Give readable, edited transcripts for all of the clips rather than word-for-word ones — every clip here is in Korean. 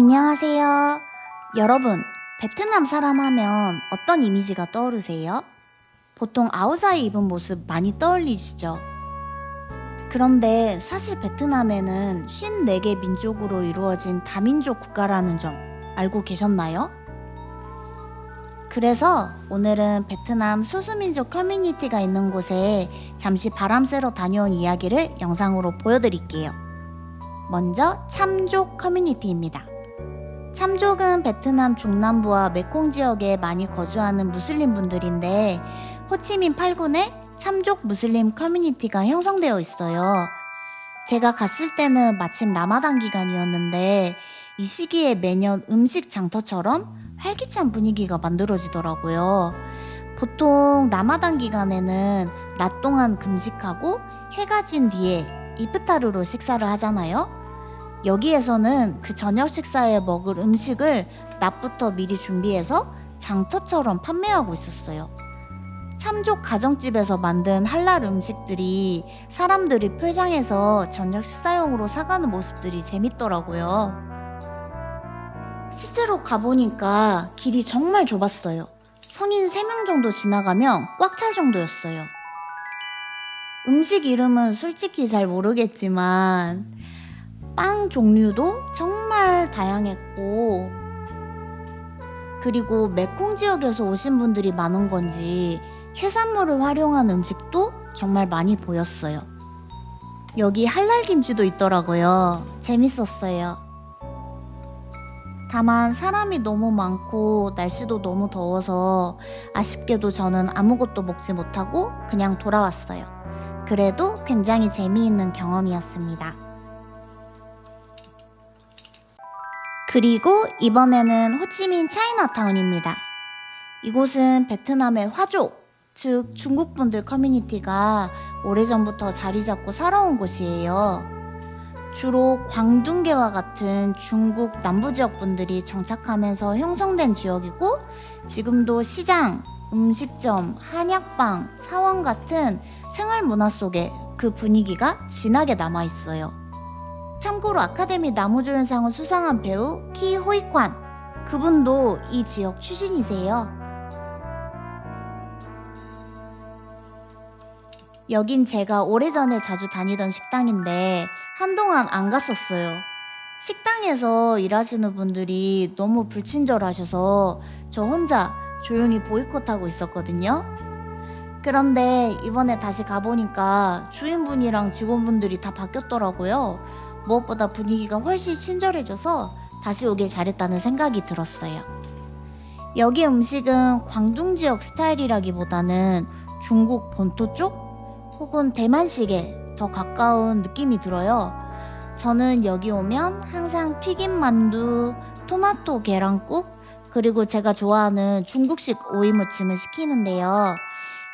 안녕하세요. 여러분, 베트남 사람 하면 어떤 이미지가 떠오르세요? 보통 아우사에 입은 모습 많이 떠올리시죠? 그런데 사실 베트남에는 54개 민족으로 이루어진 다민족 국가라는 점 알고 계셨나요? 그래서 오늘은 베트남 소수민족 커뮤니티가 있는 곳에 잠시 바람 쐬러 다녀온 이야기를 영상으로 보여드릴게요. 먼저 참족 커뮤니티입니다. 참족은 베트남 중남부와 메콩 지역에 많이 거주하는 무슬림 분들인데 호치민 8군에 참족 무슬림 커뮤니티가 형성되어 있어요. 제가 갔을 때는 마침 라마단 기간이었는데 이 시기에 매년 음식 장터처럼 활기찬 분위기가 만들어지더라고요. 보통 라마단 기간에는 낮 동안 금식하고 해가 진 뒤에 이프타르로 식사를 하잖아요. 여기에서는 그 저녁 식사에 먹을 음식을 낮부터 미리 준비해서 장터처럼 판매하고 있었어요. 참족 가정집에서 만든 할랄 음식들이 사람들이 포장해서 저녁 식사용으로 사가는 모습들이 재밌더라고요. 실제로 가보니까 길이 정말 좁았어요. 성인 3명 정도 지나가면 꽉 찰 정도였어요. 음식 이름은 솔직히 잘 모르겠지만 빵 종류도 정말 다양했고, 그리고 메콩 지역에서 오신 분들이 많은 건지 해산물을 활용한 음식도 정말 많이 보였어요. 여기 할랄 김치도 있더라고요. 재밌었어요. 다만 사람이 너무 많고 날씨도 너무 더워서 아쉽게도 저는 아무것도 먹지 못하고 그냥 돌아왔어요. 그래도 굉장히 재미있는 경험이었습니다. 그리고 이번에는 호치민 차이나타운입니다. 이곳은 베트남의 화족, 즉 중국분들 커뮤니티가 오래전부터 자리 잡고 살아온 곳이에요. 주로 광둥계와 같은 중국 남부지역 분들이 정착하면서 형성된 지역이고, 지금도 시장, 음식점, 한약방, 사원 같은 생활문화 속에 그 분위기가 진하게 남아있어요. 참고로 아카데미 나무조연상을 수상한 배우 키 호이관, 그분도 이 지역 출신이세요. 여긴 제가 오래전에 자주 다니던 식당인데 한동안 안 갔었어요. 식당에서 일하시는 분들이 너무 불친절하셔서 저 혼자 조용히 보이콧하고 있었거든요. 그런데 이번에 다시 가보니까 주인분이랑 직원분들이 다 바뀌었더라고요. 무엇보다 분위기가 훨씬 친절해져서 다시 오길 잘했다는 생각이 들었어요. 여기 음식은 광둥 지역 스타일이라기보다는 중국 본토 쪽 혹은 대만식에 더 가까운 느낌이 들어요. 저는 여기 오면 항상 튀김 만두, 토마토 계란국, 그리고 제가 좋아하는 중국식 오이무침을 시키는데요.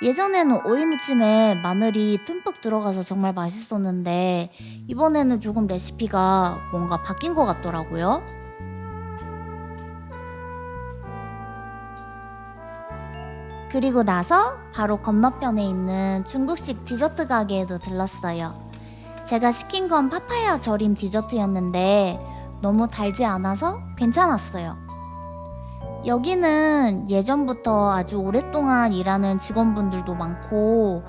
예전에는 오이무침에 마늘이 듬뿍 들어가서 정말 맛있었는데 이번에는 조금 레시피가 뭔가 바뀐 것 같더라고요. 그리고 나서 바로 건너편에 있는 중국식 디저트 가게에도 들렀어요. 제가 시킨 건 파파야 절임 디저트였는데 너무 달지 않아서 괜찮았어요. 여기는 예전부터 아주 오랫동안 일하는 직원분들도 많고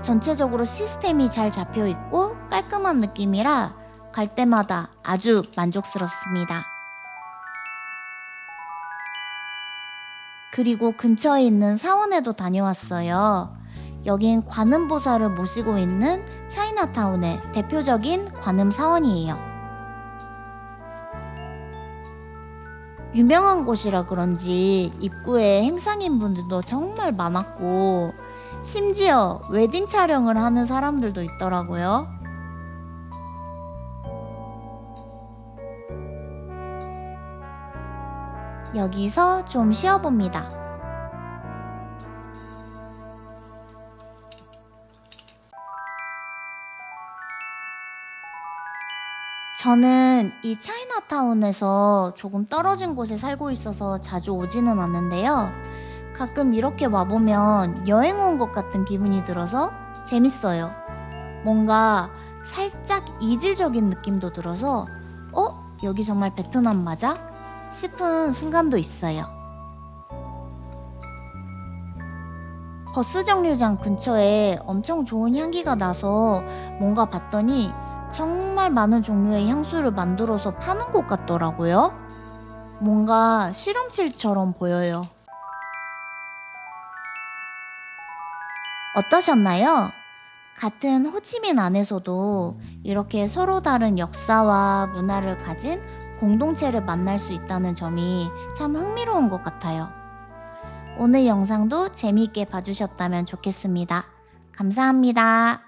전체적으로 시스템이 잘 잡혀 있고 깔끔한 느낌이라 갈 때마다 아주 만족스럽습니다. 그리고 근처에 있는 사원에도 다녀왔어요. 여긴 관음보살을 모시고 있는 차이나타운의 대표적인 관음 사원이에요. 유명한 곳이라 그런지 입구에 행상인 분들도 정말 많았고 심지어 웨딩 촬영을 하는 사람들도 있더라고요. 여기서 좀 쉬어봅니다. 저는 이 차이나타운에서 조금 떨어진 곳에 살고 있어서 자주 오지는 않는데요. 가끔 이렇게 와보면 여행 온 것 같은 기분이 들어서 재밌어요. 뭔가 살짝 이질적인 느낌도 들어서 여기 정말 베트남 맞아? 싶은 순간도 있어요. 버스 정류장 근처에 엄청 좋은 향기가 나서 뭔가 봤더니 정말 많은 종류의 향수를 만들어서 파는 곳 같더라고요. 뭔가 실험실처럼 보여요. 어떠셨나요? 같은 호치민 안에서도 이렇게 서로 다른 역사와 문화를 가진 공동체를 만날 수 있다는 점이 참 흥미로운 것 같아요. 오늘 영상도 재미있게 봐주셨다면 좋겠습니다. 감사합니다.